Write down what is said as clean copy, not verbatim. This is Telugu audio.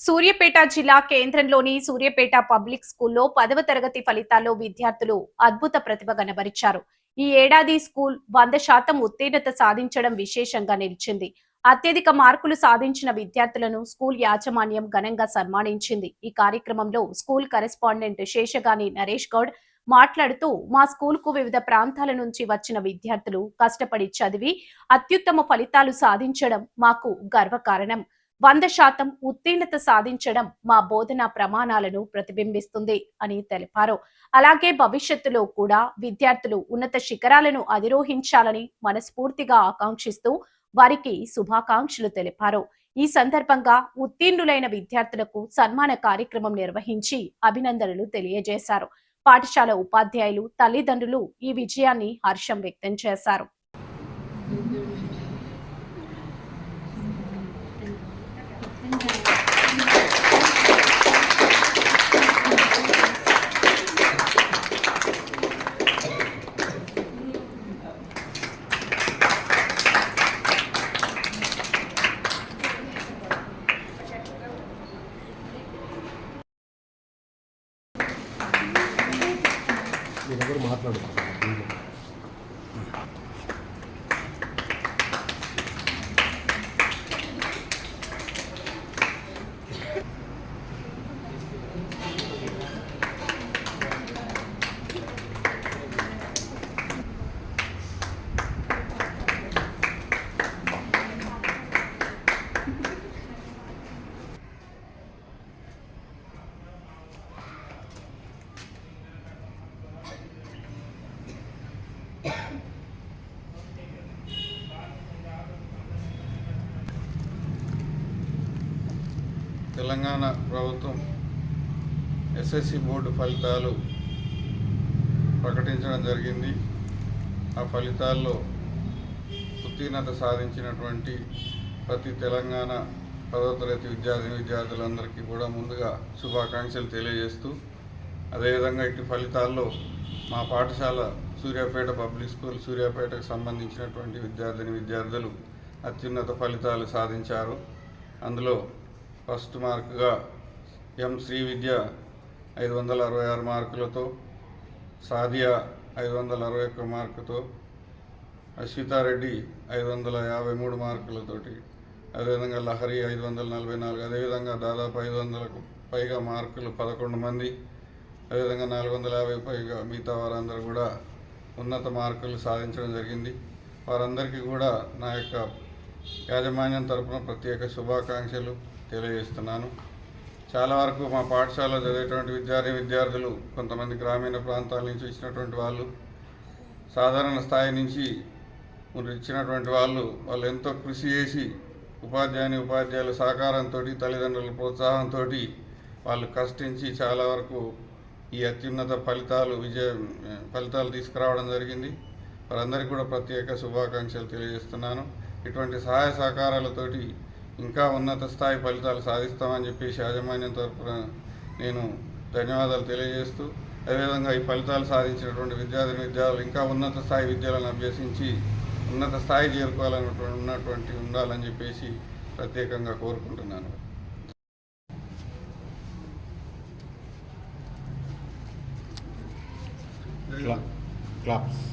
సూర్యాపేట జిల్లా కేంద్రంలోని సూర్యాపేట పబ్లిక్ స్కూల్లో 10వ తరగతి ఫలితాల్లో విద్యార్థులు అద్భుత ప్రతిభ కనబరిచారు. ఈ ఏడాది స్కూల్ 100% ఉత్తీర్ణత సాధించడం విశేషంగా నిలిచింది. అత్యధిక మార్కులు సాధించిన విద్యార్థులను స్కూల్ యాజమాన్యం ఘనంగా సన్మానించింది. ఈ కార్యక్రమంలో స్కూల్ కరెస్పాండెంట్ శేషగాని నరేష్ గౌడ్ మాట్లాడుతూ, మా స్కూల్ కు వివిధ ప్రాంతాల నుంచి వచ్చిన విద్యార్థులు కష్టపడి చదివి అత్యుత్తమ ఫలితాలు సాధించడం మాకు గర్వకారణం. 100% ఉత్తీర్ణత సాధించడం మా బోధనా ప్రమాణాలను ప్రతిబింబిస్తుంది అని తెలిపారు. అలాగే భవిష్యత్తులో కూడా విద్యార్థులు ఉన్నత శిఖరాలను అధిరోహించాలని మనస్ఫూర్తిగా ఆకాంక్షిస్తూ వారికి శుభాకాంక్షలు తెలిపారు. ఈ సందర్భంగా ఉత్తీర్ణులైన విద్యార్థులకు సన్మాన కార్యక్రమం నిర్వహించి అభినందనలు తెలియజేశారు. పాఠశాల ఉపాధ్యాయులు, తల్లిదండ్రులు ఈ విజయాన్ని హర్షం వ్యక్తం చేశారు. మాట్లాడుతున్నాను. తెలంగాణ ప్రభుత్వం ఎస్ఎస్సి బోర్డు ఫలితాలు ప్రకటించడం జరిగింది. ఆ ఫలితాల్లో ఉత్తీర్ణత సాధించినటువంటి ప్రతి తెలంగాణ 10వ తరగతి విద్యార్థులందరికీ కూడా ముందుగా శుభాకాంక్షలు తెలియజేస్తూ, అదేవిధంగా ఇటు ఫలితాల్లో మా పాఠశాల సూర్యాపేట పబ్లిక్ స్కూల్ సూర్యాపేటకు సంబంధించినటువంటి విద్యార్థులు అత్యున్నత ఫలితాలు సాధించారు. అందులో ఫస్ట్ మార్కుగా ఎం శ్రీ విద్య 566 మార్కులతో, సాదియా 561 మార్కుతో, అశ్వితారెడ్డి 553 మార్కులతోటి, అదేవిధంగా లహరి 544, అదేవిధంగా దాదాపు 500కు పైగా మార్కులు 11 మంది, అదేవిధంగా 450 పైగా మిగతా వారందరూ కూడా ఉన్నత మార్కులు సాధించడం జరిగింది. వారందరికీ కూడా నా యొక్క యాజమాన్యం తరఫున ప్రత్యేక శుభాకాంక్షలు తెలియజేస్తున్నాను. చాలా వరకు మా పాఠశాలలో చదివేటువంటి విద్యార్థులు కొంతమంది గ్రామీణ ప్రాంతాల నుంచి వచ్చినటువంటి వాళ్ళు, సాధారణ స్థాయి నుంచి ఇచ్చినటువంటి వాళ్ళు ఎంతో కృషి చేసి ఉపాధ్యాయుల సహకారంతో, తల్లిదండ్రుల ప్రోత్సాహంతో వాళ్ళు కష్టించి చాలా వరకు ఈ అత్యున్నత ఫలితాలు తీసుకురావడం జరిగింది. వారందరికీ కూడా ప్రత్యేక శుభాకాంక్షలు తెలియజేస్తున్నాను. ఇటువంటి సహాయ సహకారాలతోటి ఇంకా ఉన్నత స్థాయి ఫలితాలు సాధిస్తామని చెప్పేసి యాజమాన్యం తరఫున నేను ధన్యవాదాలు తెలియజేస్తూ, అదేవిధంగా ఈ ఫలితాలు సాధించినటువంటి విద్యార్థులు ఇంకా ఉన్నత స్థాయి విద్యలను అభ్యసించి ఉన్నత స్థాయి ఉండాలని చెప్పేసి ప్రత్యేకంగా కోరుకుంటున్నాను. క్లాప్స్.